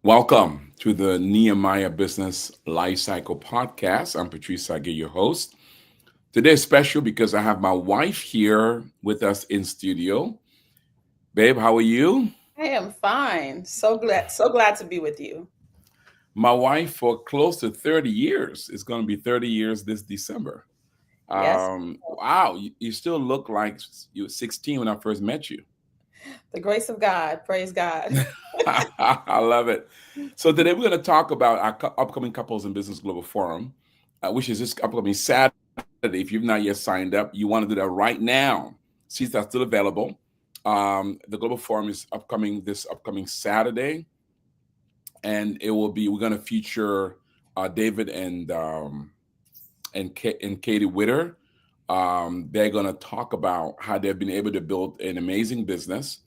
Welcome to the Nehemiah Business Lifecycle Podcast. I'm Patrice Gina, your host. Today is special because I have my wife here with us in studio. Babe, how are you? I am fine. So glad to be with you. My wife for close to 30 years. It's going to be 30 years this December. Yes, Wow, you still look like you were 16 when I first met you. the grace of God. Praise God. I love it. So today we're going to talk about our upcoming Couples in Business Global Forum, which is this upcoming Saturday. If you've not yet signed up, you want to do that right now. Seats are still available. The Global Forum is upcoming this upcoming Saturday, and we're going to feature David and Katie Witter. They're going to talk about how they've been able to build an amazing business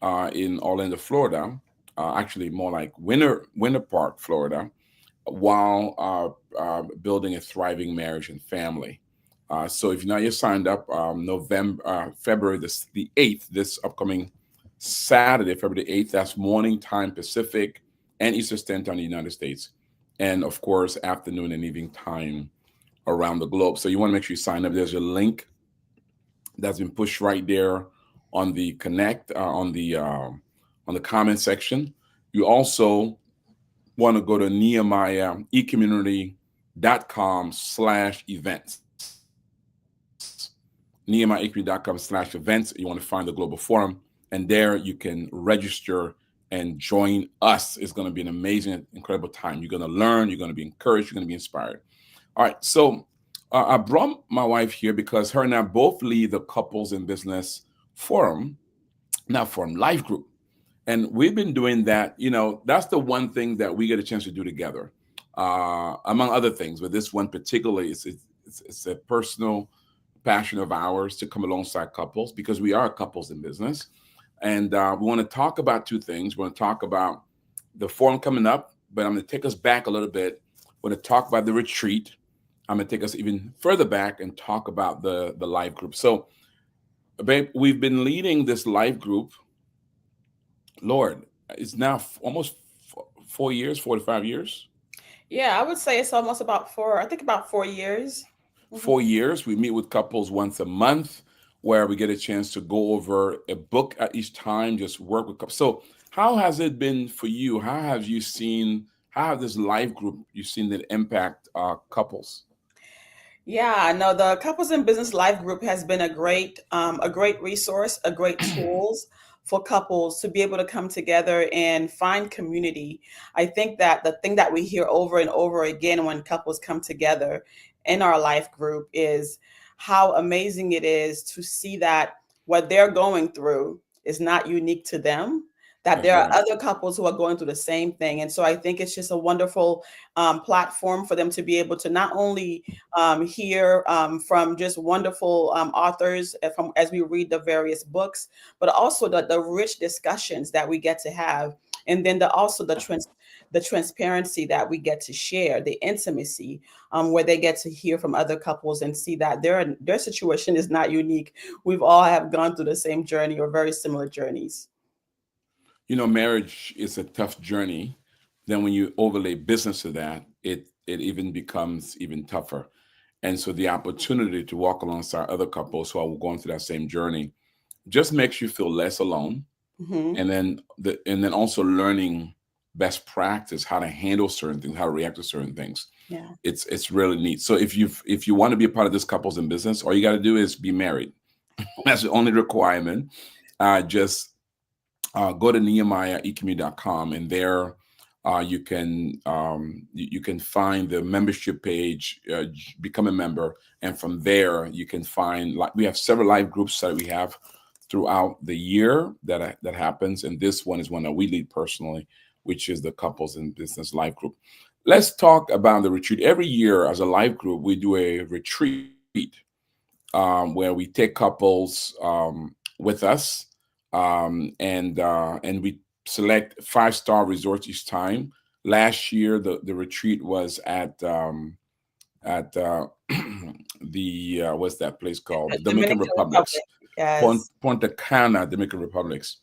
in Orlando, Florida. Actually, more like Winter Park, Florida, while building a thriving marriage and family. So if you're not yet signed up, February the 8th, this upcoming Saturday, February the 8th, that's morning time Pacific and Eastern Standard Time in the United States. And of course, afternoon and evening time around the globe. So you want to make sure you sign up. There's a link that's been pushed right there on the connect on the comment section. You also want to go to nehemiahecommunity.com/events. nehemiahecommunity.com/events. You want to find the global forum, and there you can register and join us. It's going to be an amazing, incredible time. You're going to learn, you're going to be encouraged, you're going to be inspired. All right, so I brought my wife here because her and I both lead the Couples in Business Forum, not Forum, Life Group. And we've been doing that. That's the one thing that we get a chance to do together, among other things. But this one particularly it's a personal passion of ours to come alongside couples because we are couples in business. And we want to talk about two things. We want to talk about the forum coming up, but I'm going to take us back a little bit. We're going to talk about the retreat. I'm going to take us even further back and talk about the live group. So, babe, we've been leading this live group. Lord, it's now almost 4 years, 4 to 5 years. Yeah, I would say it's almost I think about 4 years. Mhm. 4 years. We meet with couples once a month where we get a chance to go over a book at each time, just work with couples. So, how has it been for you? How have this live group, you've seen that impact couples? Yeah, I know the Couples in Business Life Group has been a great resource, a great tools for couples to be able to come together and find community. I think that the thing that we hear over and over again when couples come together in our life group is how amazing it is to see that what they're going through is not unique to them. That That's there are right. other couples who are going through the same thing. And so I think it's just a wonderful platform for them to be able to not only hear from just wonderful authors from as we read the various books, but also the rich discussions that we get to have, and then the transparency that we get to share, the intimacy where they get to hear from other couples and see that their situation is not unique. We've all have gone through the same journey or very similar journeys. Marriage is a tough journey. Then when you overlay business to that, it even becomes even tougher. And so the opportunity to walk alongside other couples who are going through that same journey just makes you feel less alone. Hmm. And then also learning best practice, how to handle certain things, how to react to certain things. Yeah. It's really neat. So if you want to be a part of this couples in business, all you got to do is be married. That's the only requirement. Just go to nehemiahecommunity.com, and there you can find the membership page, become a member, and from there you can find, like, we have several live groups that we have throughout the year that happens, and this one is one that we lead personally, which is the Couples in Business Live Group. Let's talk about the retreat. Every year, as a live group, we do a retreat where we take couples with us, and we select 5-star resorts each time. Last year, the retreat was at the what's that place called? The Dominican Dominican Republics, Republic. Yes. Punta Cana, Dominican Republics.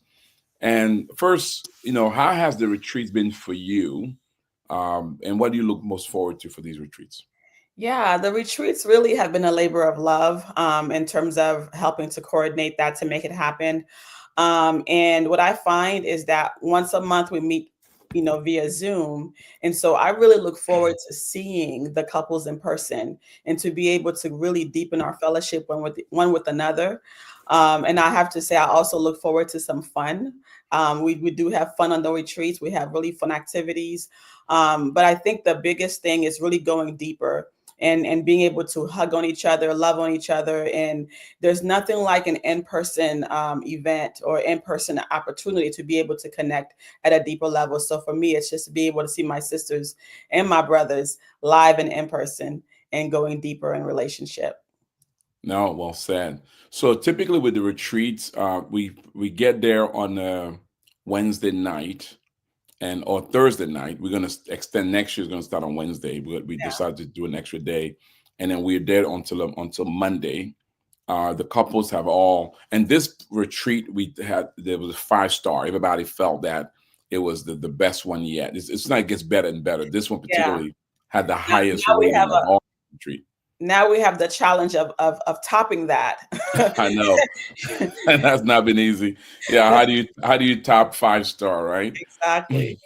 And first, how has the retreats been for you? And what do you look most forward to for these retreats? Yeah, the retreats really have been a labor of love in terms of helping to coordinate that to make it happen. And what I find is that once a month we meet, via Zoom. And so I really look forward to seeing the couples in person and to be able to really deepen our fellowship one with another. And I have to say, I also look forward to some fun. We do have fun on the retreats. We have really fun activities. But I think the biggest thing is really going deeper and being able to hug on each other, love on each other. And there's nothing like an in-person event or in-person opportunity to be able to connect at a deeper level. So for me, it's just to be able to see my sisters and my brothers live and in person and going deeper in relationship. No, well said. So typically with the retreats, we get there on a Wednesday night and or Thursday night. We're going to extend next year. Is going to start on Wednesday. We decided to do an extra day, and then we're there until Monday. The couples have all, and this retreat we had, there was a 5-star. Everybody felt that it was the best one yet. It's not, it gets better and better. This one Yeah. particularly had the Now, highest now we have rating of all retreat. the challenge of topping that. I know, and that's not been easy. Yeah, how do you top 5-star, right? Exactly.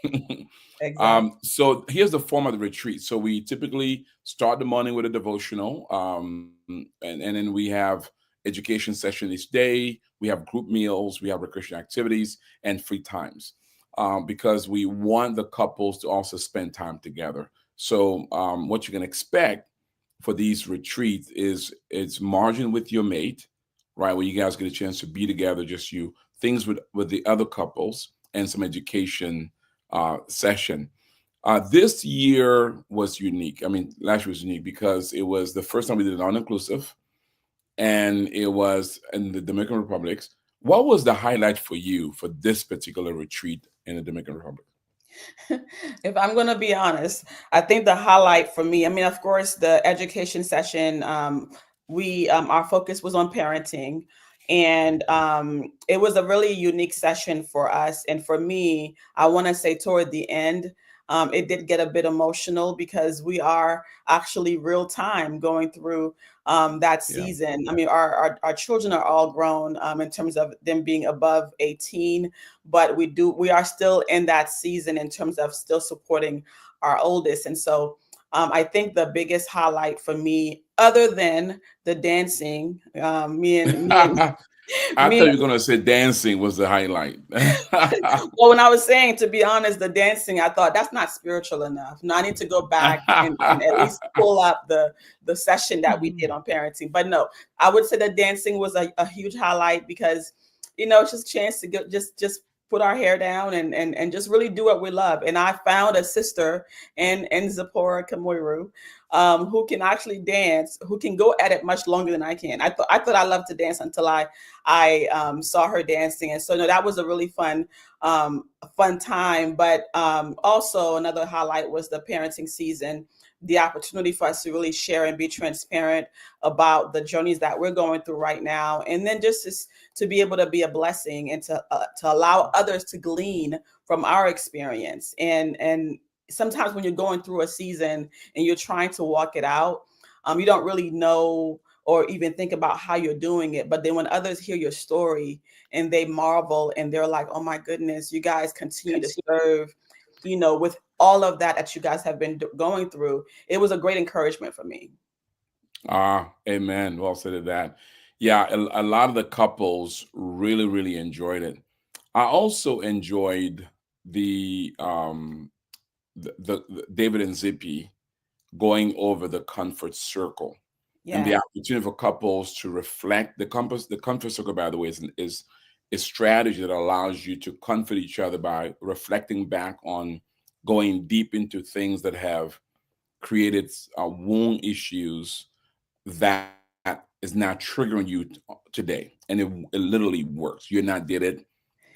Exactly. So here's the form of the retreat. So we typically start the morning with a devotional, and then we have education session each day. We have group meals, we have recreation activities, and free times, because we want the couples to also spend time together. So what you can expect for these retreats is it's margin with your mate, right? Where you guys get a chance to be together, just you, things with the other couples, and some education session. This year was unique. I mean, last year was unique because it was the first time we did it all inclusive, and it was in the Dominican Republic. What was the highlight for you for this particular retreat in the Dominican Republic? If I'm going to be honest, I think the highlight for me, I mean, of course, the education session, we our focus was on parenting, and it was a really unique session for us. And for me, I want to say toward the end, it did get a bit emotional because we are actually real time going through that Yeah. season. I mean, our children are all grown in terms of them being above 18, but we are still in that season in terms of still supporting our oldest. And so I think the biggest highlight for me, other than the dancing, I me thought and you were gonna say dancing was the highlight. well, when I was saying, to be honest, the dancing, I thought that's not spiritual enough. No, I need to go back and at least pull up the session that we did on parenting. But no, I would say the dancing was a huge highlight because, it's just a chance to get just put our hair down and just really do what we love. And I found a sister in Zipporah Kamoiru, who can actually dance, who can go at it much longer than I can. I thought I loved to dance until I saw her dancing. And so no, that was a really fun time. But also another highlight was the parenting season, the opportunity for us to really share and be transparent about the journeys that we're going through right now. And then just to be able to be a blessing and to allow others to glean from our experience. And sometimes when you're going through a season and you're trying to walk it out, you don't really know or even think about how you're doing it. But then when others hear your story and they marvel and they're like, oh my goodness, you guys continue to serve, with all of that you guys have been going through, it was a great encouragement for me. Amen. Well said to that. Yeah, a lot of the couples really, really enjoyed it. I also enjoyed the the David and Zippy going over the comfort circle and the Yeah. opportunity for couples to reflect. The comfort circle, by the way, is a strategy that allows you to comfort each other by reflecting back on going deep into things that have created wound issues that is now triggering you today. And it literally works. You and I did it.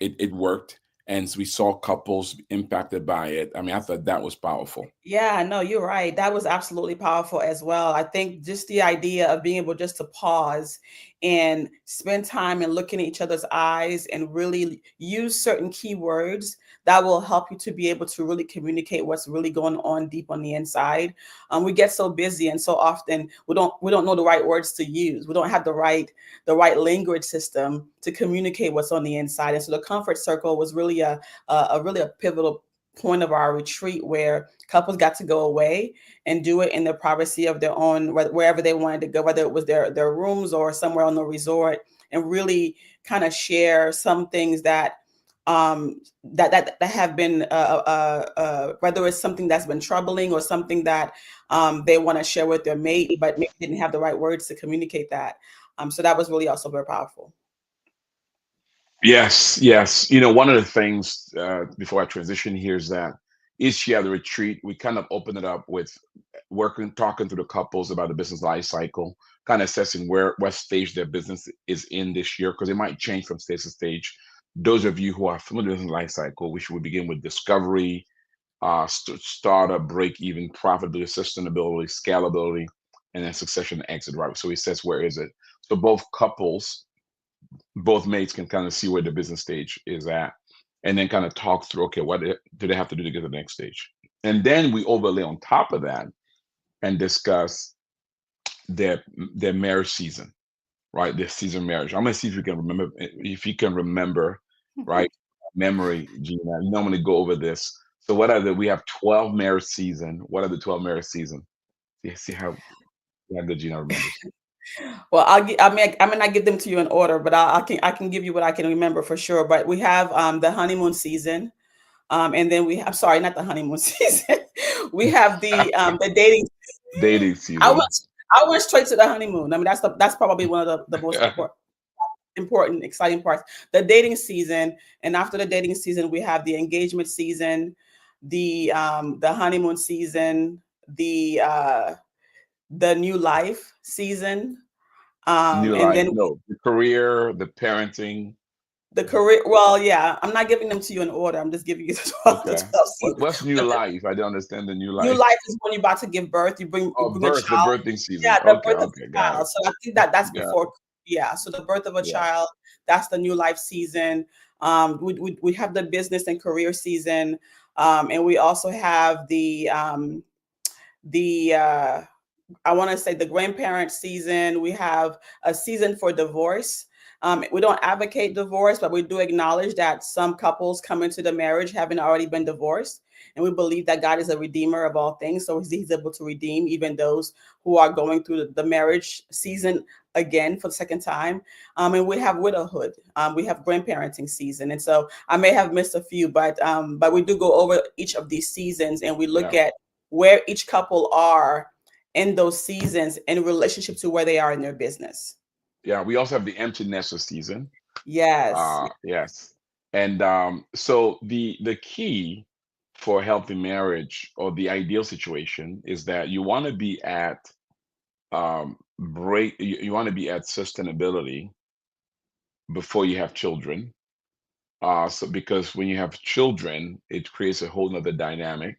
It worked. And so we saw couples impacted by it. I mean, I thought that was powerful. Yeah, no, you're right. That was absolutely powerful as well. I think just the idea of being able just to pause and spend time and looking at each other's eyes and really use certain keywords that will help you to be able to really communicate what's really going on deep on the inside. We get so busy, and so often we don't know the right words to use. We don't have the right language system to communicate what's on the inside. And so the comfort circle was really a really a pivotal point of our retreat, where couples got to go away and do it in the privacy of their own, wherever they wanted to go, whether it was their rooms or somewhere on the resort, and really kind of share some things that have been whether it's something that's been troubling or something that they want to share with their mate, but maybe didn't have the right words to communicate that. So that was really also very powerful. Yes, yes. You know, one of the things before I transition here is that each year at the retreat, we kind of open it up with working, talking to the couples about the business life cycle, kind of assessing what stage their business is in this year, because it might change from stage to stage. Those of you who are familiar with the business life cycle, we should begin with discovery, startup, break even, profitability, sustainability, scalability, and then succession and exit, right? So he says, where is it? So both mates can kind of see where the business stage is at, and then kind of talk through, okay, do they have to do to get to the next stage? And then we overlay on top of that and discuss their marriage season, right? Their season marriage. I'm gonna see if you can remember, right? Memory, Gina. You normally go over this. So we have 12 marriage season. What are the 12 marriage season? See how good Gina remembers. Well, I may not give them to you in order, but I can give you what I can remember for sure. But we have the honeymoon season, and then I'm sorry, not the honeymoon season. We have the dating. Dating I went season. I went straight to the honeymoon. I mean, that's probably one of the most important, exciting parts. The dating season, and after the dating season, we have the engagement season, the honeymoon season, the new life season, New and life. then No, the career, the parenting. the career. Well, yeah, I'm not giving them to you in order. I'm just giving you the Okay. 12 seasons. What's new But the life? I don't understand the new new life. life is when you're about to give birth. You Oh, bring a birth, the child. birthing season. Yeah, the Okay, birth of okay, a got child. it. So I think that's Got before. Yeah, so the birth of a it. Yeah. child, that's the new life season. We have the business and career season, and we also have the I want to say the grandparent season. We have a season for divorce. We don't advocate divorce, but we do acknowledge that some couples come into the marriage having already been divorced. And we believe that God is a redeemer of all things. So he's able to redeem even those who are going through the marriage season again for the second time. And we have widowhood. We have grandparenting season. And so I may have missed a few, but we do go over each of these seasons, and we look Yeah. at where each couple are in those seasons in relationship to where they are in their business. Yeah. We also have the empty nester season. Yes. Yes. And so the key for healthy marriage, or the ideal situation, is that you want to be at you want to be at sustainability before you have children. So because when you have children, it creates a whole nother dynamic.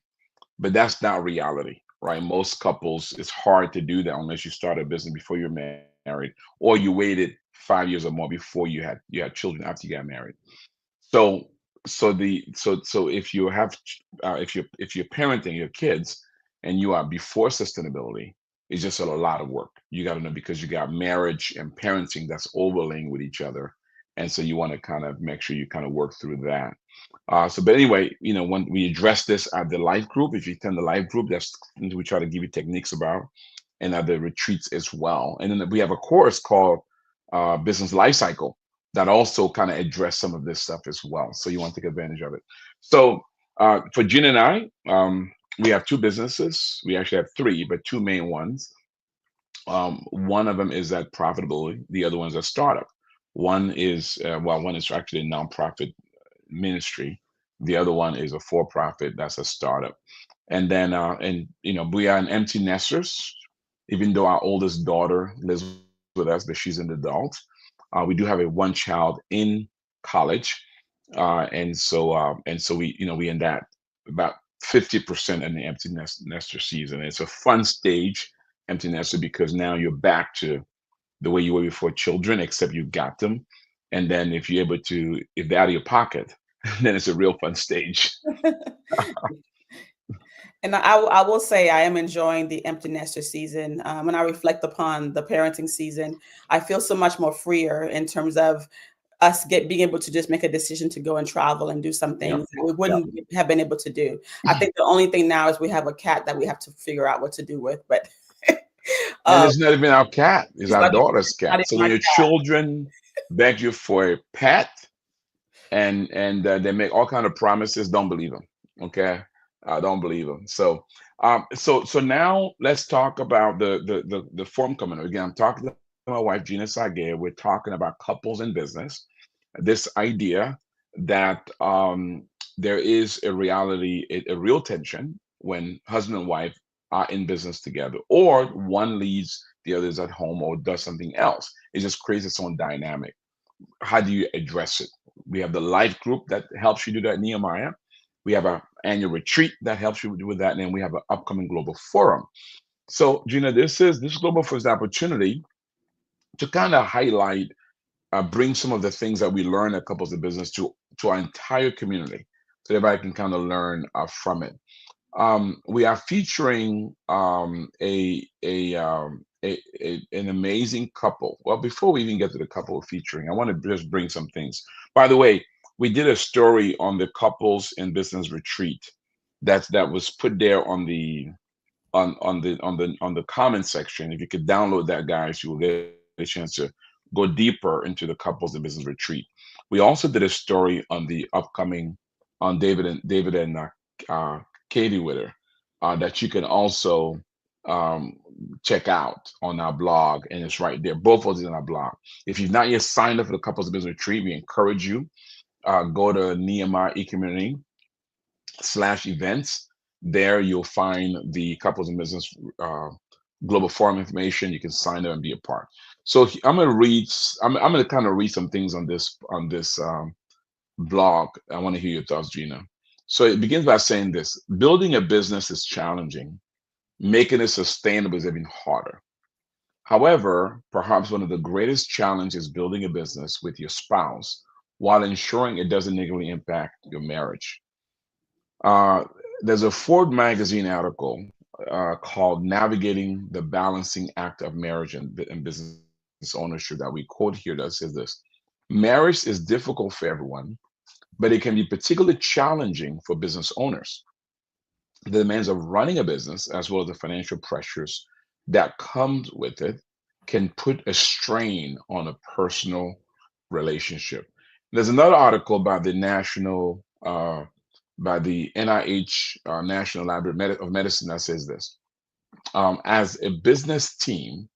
But that's not reality, right? Most couples, it's hard to do that unless you start a business before you're married, or you waited 5 years or more before you had children after you got married. So so if you have if you're parenting your kids and you are before sustainability, it's just a lot of work. You got to know, because you got marriage and parenting that's overlaying with each other, and so you want to kind of make sure you kind of work through that. But anyway, when we address this at the life group, if you attend the life group, that's things we try to give you techniques about, and at the retreats as well. And then we have a course called Business Life Cycle that also kind of address some of this stuff as well. So you want to take advantage of it. So for Gina and I, we have two businesses. We actually have three, but two main ones. One of them is at profitability. The other one is a startup. One is actually a nonprofit ministry. The other one is a for-profit. That's a startup. And then, we are an empty nesters. Even though our oldest daughter lives with us, but she's an adult, we do have a one child in college, and so we in that about 50% in the nester season. It's a fun stage, empty nester, because now you're back to the way you were before children, except you got them. And then if you're able to, if they're out of your pocket, then it's a real fun stage. And I will say I am enjoying the empty nester season. When I reflect upon the parenting season, I feel so much more freer in terms of us being able to just make a decision to go and travel and do some Yeah. things that we Yeah. wouldn't have been able to do. I think the only thing now is we have a cat that we have to figure out what to do with, but And um, it's not even our cat, it's it's our not even, daughter's not cat. even So my when your cat. children beg you for a pet, and they make all kind of promises, don't believe them. Okay, don't believe them. So so now let's talk about the forum coming up. Again, I'm talking to my wife Gina Sage. We're talking about couples in business, this idea that there is a reality, a real tension when husband and wife are in business together, or one leads, the others at home, or does something else. It just creates its own dynamic. How do you address it? We have the life group that helps you do that, Nehemiah. We have our annual retreat that helps you with that, and then we have an upcoming global forum. So, Gina, this global forum is the opportunity to kind of highlight, bring some of the things that we learn at Couples of Business to our entire community, so everybody can kind of learn from it. We are featuring an amazing couple. Well, before we even get to the couple featuring, I want to just bring some things. By the way, we did a story on the couples in business retreat that was put there on the comment section. If you could download that, guys, you will get a chance to go deeper into the couples in business retreat. We also did a story on the upcoming on David and uh, Katie Witter, that you can also um, check out on our blog, and it's right there. Both of these on our blog. If you've not yet signed up for the Couples of Business Retreat, we encourage you, go to Nehemiah eCommunity /events. There you'll find the Couples in Business Global Forum information. You can sign up and be a part. So I'm going to read. I'm going to kind of read some things on this blog. I want to hear your thoughts, Gina. So it begins by saying this: building a business is challenging. Making it sustainable is even harder. However, perhaps one of the greatest challenges is building a business with your spouse while ensuring it doesn't negatively impact your marriage. Uh, there's a Ford magazine article called Navigating the Balancing Act of Marriage and Business Ownership that we quote here that says this: marriage is difficult for everyone, but it can be particularly challenging for business owners. The demands of running a business, as well as the financial pressures that comes with it, can put a strain on a personal relationship. There's another article by the NIH, National Library of Medicine, that says this: as a business team,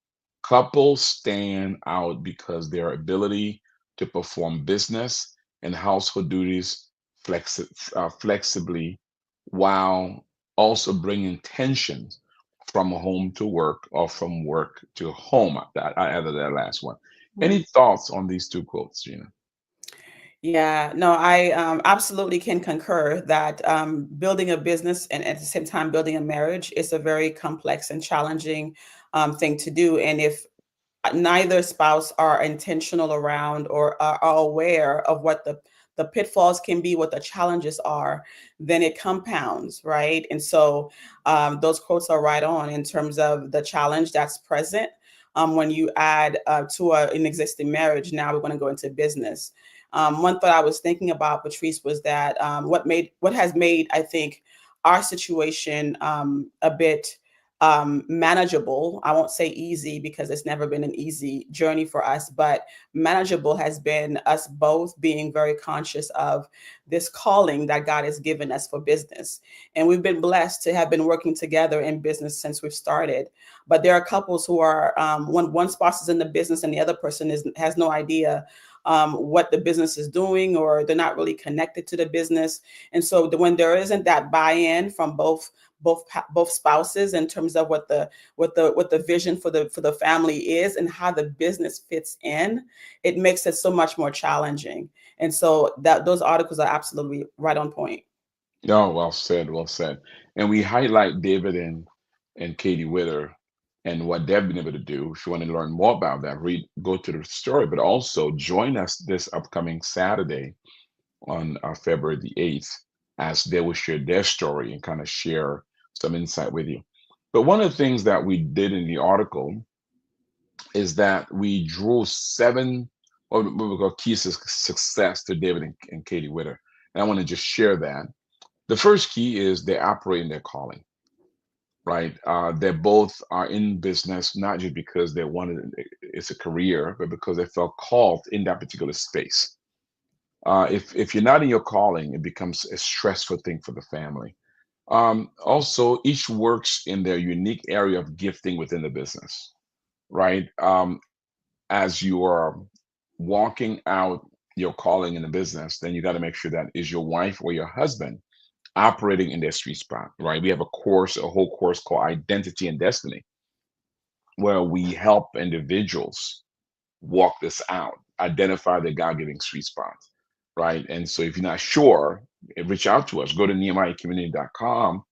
couples stand out because their ability to perform business and household duties flexibly, while also bringing tensions from home to work or from work to home. I added that last one. Any thoughts on these two quotes, Gina? Yeah, no, I absolutely can concur that building a business and at the same time building a marriage is a very complex and challenging thing to do. And if neither spouse are intentional around or are aware of what the pitfalls can be, what the challenges are, then it compounds, right? And so those quotes are right on in terms of the challenge that's present when you add to an existing marriage. Now we're going to go into business. One thought I was thinking about, Patrice, was that what has made, I think, our situation a bit manageable. I won't say easy because it's never been an easy journey for us, but manageable has been us both being very conscious of this calling that God has given us for business. And we've been blessed to have been working together in business since we've started. But there are couples who are, when one spouse is in the business and the other person has no idea what the business is doing, or they're not really connected to the business. And so when there isn't that buy-in from both spouses in terms of what the vision for the family is and how the business fits in, it makes it so much more challenging. And so that those articles are absolutely right on point. Oh, well said, well said. And we highlight David and Katie Witter and what they've been able to do. If you want to learn more about that, go to the story, but also join us this upcoming Saturday on February the 8th as they will share their story and kind of share some insight with you. But one of the things that we did in the article is that we drew seven what we call keys to success to David and Katie Witter. And I want to just share that. The first key is they operate in their calling, right? They both are in business not just because they wanted it's a career, but because they felt called in that particular space. If you're not in your calling, it becomes a stressful thing for the family. Also, each works in their unique area of gifting within the business, right? As you are walking out your calling in the business, then you got to make sure that is your wife or your husband operating in their sweet spot, right? We have a whole course called Identity and Destiny, where we help individuals walk this out, identify their God-given sweet spots, right? And so if you're not sure, reach out to us. Go to nehemiahcommunity.com,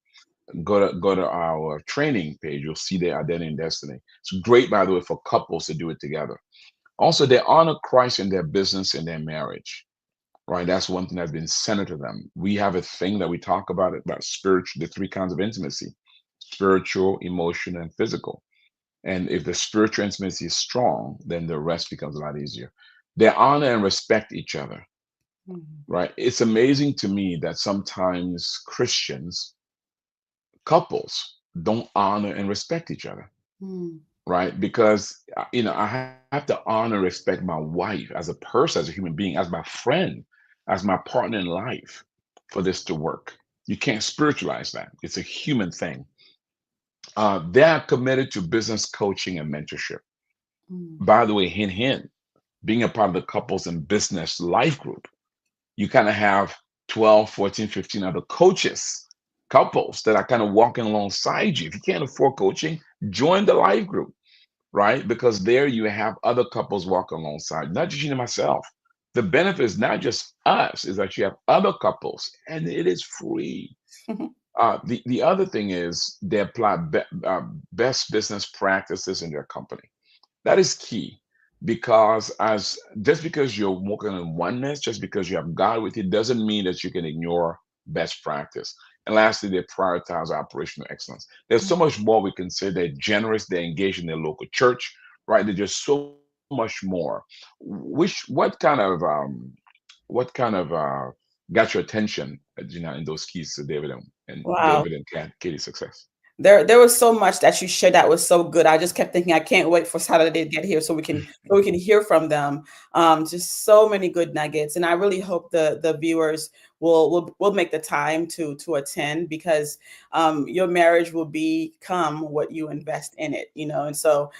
go to our training page. You'll see the identity and destiny. It's great, by the way, for couples to do it together. Also, they honor Christ in their business and their marriage, right? That's one thing that's been centered to them. We have a thing that we talk about spiritual, the three kinds of intimacy: spiritual, emotional, and physical. And if the spiritual intimacy is strong, then the rest becomes a lot easier. They honor and respect each other, Mhm. right? It's amazing to me that sometimes Christians, couples, don't honor and respect each other, Mm. right? Because I have to honor and respect my wife as a person, as a human being, as my friend, as my partner in life for this to work. You can't spiritualize that. It's a human thing. They are committed to business coaching and mentorship. Mm. By the way, hint, hint, being a part of the couples and business life group, you kind of have 12, 14, 15 other coaches, couples that are kind of walking alongside you. If you can't afford coaching, join the life group, right? Because there you have other couples walking alongside, not just you and myself. The benefit is not just us, is that you have other couples and it is free. The other thing is they apply best business practices in their company. That is key because as just because you're working in oneness, just because you have God with you, doesn't mean that you can ignore best practice. And lastly, they prioritize operational excellence. There's so much more we can say. They're generous, they're engaged in their local church, right? They're just so much more. What kind of got your attention, in those keys to David and Wow. David and Katie's success? There was so much that you shared that was so good. I just kept thinking, I can't wait for Saturday to get here so we can hear from them. Just so many good nuggets, and I really hope the viewers will make the time to attend because your marriage will become what you invest in it. And so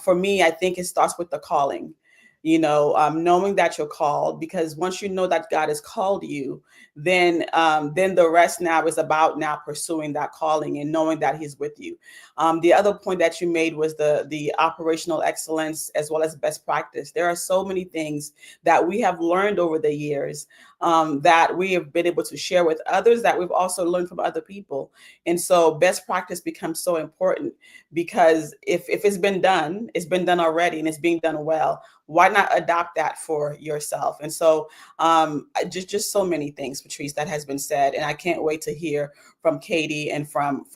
for me, I think it starts with the calling. Knowing that you're called, because once you know that God has called you, then the rest now is about now pursuing that calling and knowing that He's with you. The other point that you made was the operational excellence as well as best practice. There are so many things that we have learned over the years that we have been able to share with others that we've also learned from other people. And so best practice becomes so important because if it's been done already and it's being done well. Why not adopt that for yourself? And so just so many things, Patrice, that has been said, and I can't wait to hear from Katie and from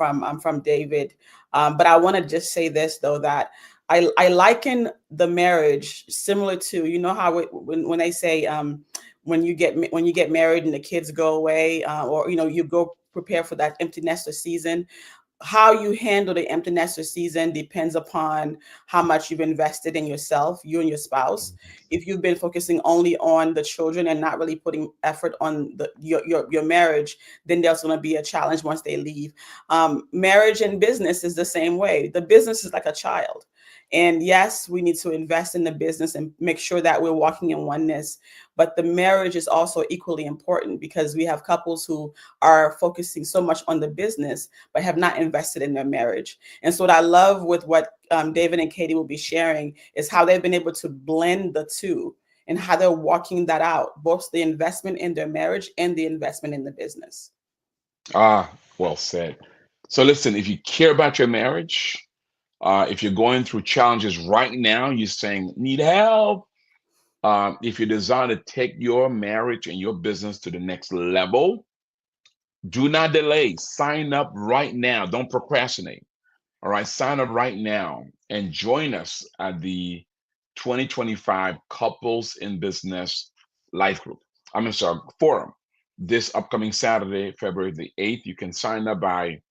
David. But I want to just say this though, that I liken the marriage similar to, how when they say when you get married and the kids go away, or you go prepare for that empty nester season. How you handle the empty nester season depends upon how much you've invested in yourself, you and your spouse. If you've been focusing only on the children and not really putting effort on your marriage, then there's going to be a challenge once they leave. Marriage and business is the same way. The business is like a child. And yes, we need to invest in the business and make sure that we're walking in oneness. But the marriage is also equally important because we have couples who are focusing so much on the business but have not invested in their marriage. And so what I love with what David and Katie will be sharing is how they've been able to blend the two and how they're walking that out, both the investment in their marriage and the investment in the business. Ah, well said. So listen, if you care about your marriage, If you're going through challenges right now, you're saying, need help. If you desire to take your marriage and your business to the next level, do not delay. Sign up right now. Don't procrastinate. All right, sign up right now and join us at the 2025 Couples in Business Life Group. I'm sorry, Forum. This upcoming Saturday, February the 8th, you can sign up by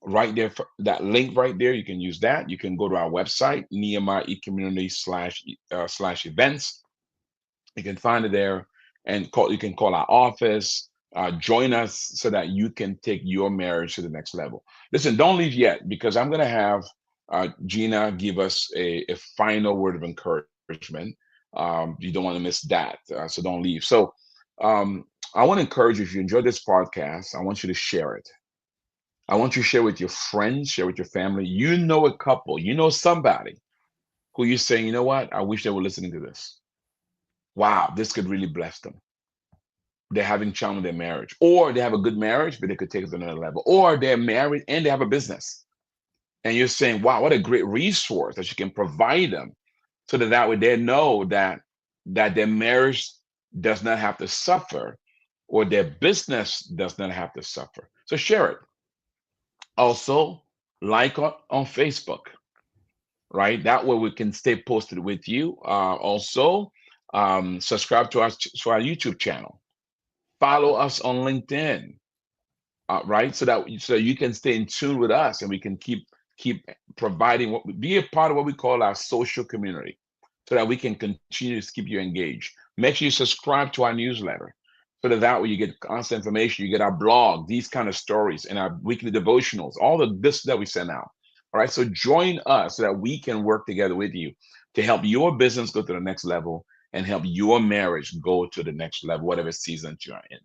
right there, that link right there. You can use that. You can go to our website, Nehemiah Community slash events. You can find it there and call. You can call our office. Join us so that you can take your marriage to the next level. Listen, don't leave yet because I'm going to have Gina give us a final word of encouragement. You don't want to miss that, so don't leave. So um, I want to encourage you, if you enjoyed this podcast, I want you to share it. I want you to share with your friends, share with your family. You know a couple, you know somebody who you're saying, you know what, I wish they were listening to this. Wow, this could really bless them. They're having challenge in their marriage, or they have a good marriage, but they could take it to another level, or they're married and they have a business. And you're saying, wow, what a great resource that you can provide them so that that way they know that their marriage does not have to suffer or their business does not have to suffer. So share it. Also, like on Facebook, right? That way we can stay posted with you. Also, subscribe to our YouTube channel. Follow us on LinkedIn, right? So you can stay in tune with us, and we can keep providing be a part of what we call our social community, so that we can continue to keep you engaged. Make sure you subscribe to our newsletter, so that way you get constant information. You get our blog, these kind of stories, and our weekly devotionals, all the good stuff that we send out. All right, so join us so that we can work together with you to help your business go to the next level and help your marriage go to the next level, whatever season you're in.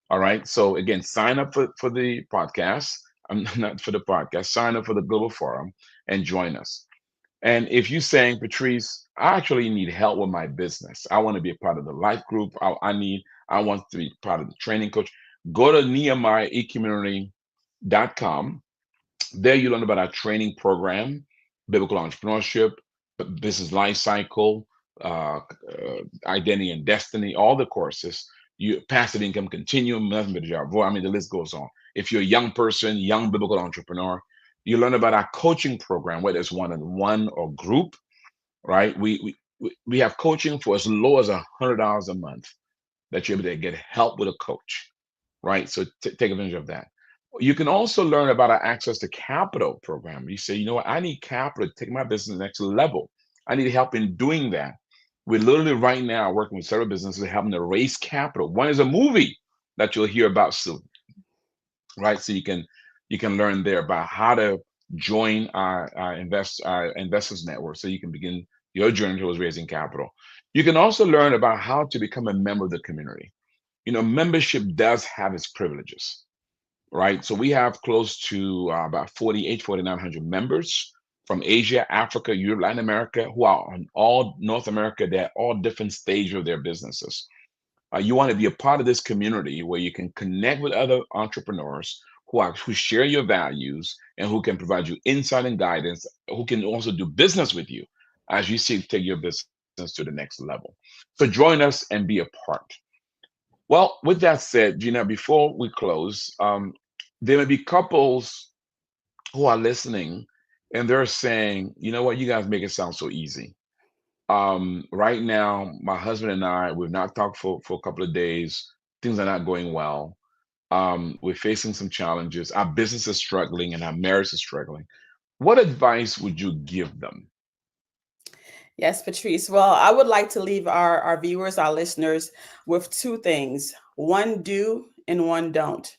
All right. So again, sign up for the podcast. I'm not for the podcast. Sign up for the Global Forum and join us. And if you're saying, Patrice, I actually need help with my business. I want to be a part of the life group. I want to be part of the training coach. Go to nehemiahecommunity.com. There you learn about our training program, biblical entrepreneurship, business life cycle, identity and destiny, all the courses. You passive income continuum, nothing but a job. Well, I mean, the list goes on. If you're a young person, young biblical entrepreneur, you learn about our coaching program, whether it's one-on-one or group, right? We have coaching for as low as $100 a month that you're able to get help with a coach, right? So take advantage of that. You can also learn about our Access to Capital program. You say, you know what, I need capital to take my business to the next level. I need help in doing that. We're literally right now working with several businesses helping to raise capital. One is a movie that you'll hear about soon, right? So you can learn there about how to join our investors network so you can begin your journey towards raising capital. You can also learn about how to become a member of the community. Membership does have its privileges, right? So we have close to about 4,900 members from Asia, Africa, Europe, Latin America, who are on all North America. They're all different stages of their businesses. You want to be a part of this community where you can connect with other entrepreneurs who share your values and who can provide you insight and guidance, who can also do business with you as you seek to take your business to the next level. So join us and be a part. Well, with that said, Gina, before we close, there may be couples who are listening and they're saying, you know what, you guys make it sound so easy. Right now, my husband and I, we've not talked for a couple of days. Things are not going well. We're facing some challenges. Our business is struggling and our marriage is struggling. What advice would you give them? Yes, Patrice. Well, I would like to leave our viewers, our listeners, with two things: one do and one don't.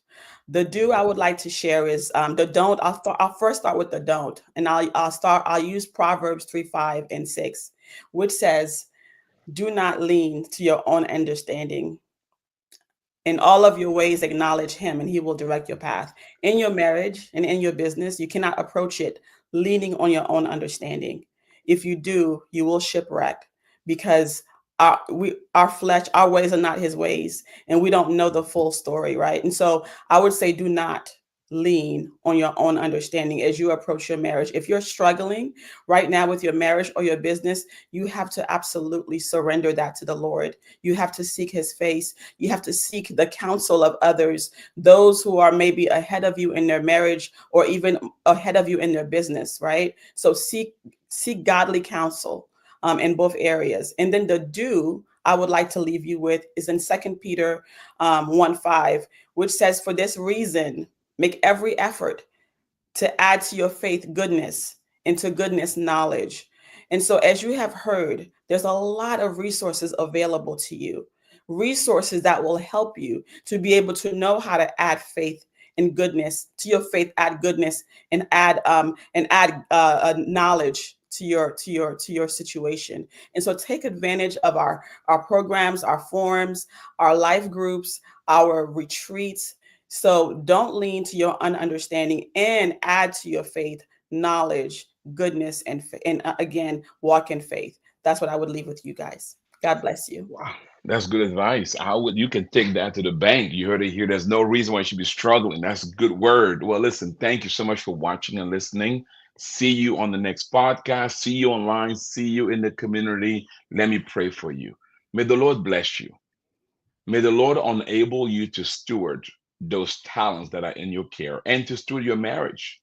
The do I would like to share is the don't. I'll first start with the don't, and I'll use Proverbs 3, 5, and 6, which says, "Do not lean to your own understanding. In all of your ways, acknowledge him, and he will direct your path." In your marriage and in your business, you cannot approach it leaning on your own understanding. If you do, you will shipwreck, because our flesh, our ways are not his ways, and we don't know the full story, right? And so I would say, do not lean on your own understanding as you approach your marriage. If you're struggling right now with your marriage or your business, you have to absolutely surrender that to the Lord. You have to seek his face. You have to seek the counsel of others, those who are maybe ahead of you in their marriage or even ahead of you in their business, right? So seek godly counsel in both areas. And then the do I would like to leave you with is in 2 Peter 1:5, which says, "For this reason, make every effort to add to your faith goodness, and to goodness knowledge." And so, as you have heard, there's a lot of resources available to you, resources that will help you to be able to know how to add faith and goodness to your faith, add goodness, and add knowledge to your situation. And so, take advantage of our programs, our forums, our life groups, our retreats. So don't lean to your understanding, and add to your faith knowledge, goodness, and again, walk in faith. That's what I would leave with you guys. God bless you. Wow, that's good advice. How would you can take that to the bank? You heard it here. There's no reason why you should be struggling. That's a good word. Well, listen, thank you so much for watching and listening. See you on the next podcast. See you online. See you in the community. Let me pray for you. May the Lord bless you. May the Lord enable you to steward those talents that are in your care and to steward your marriage,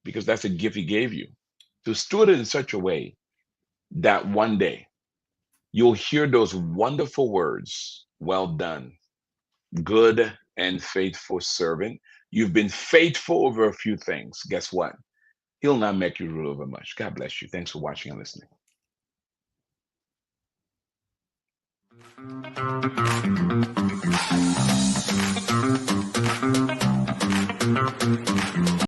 because that's a gift He gave you. To steward it in such a way that one day you'll hear those wonderful words, "Well done, good and faithful servant. You've been faithful over a few things." Guess what? He'll not make you rule over much. God bless you. Thanks for watching and listening.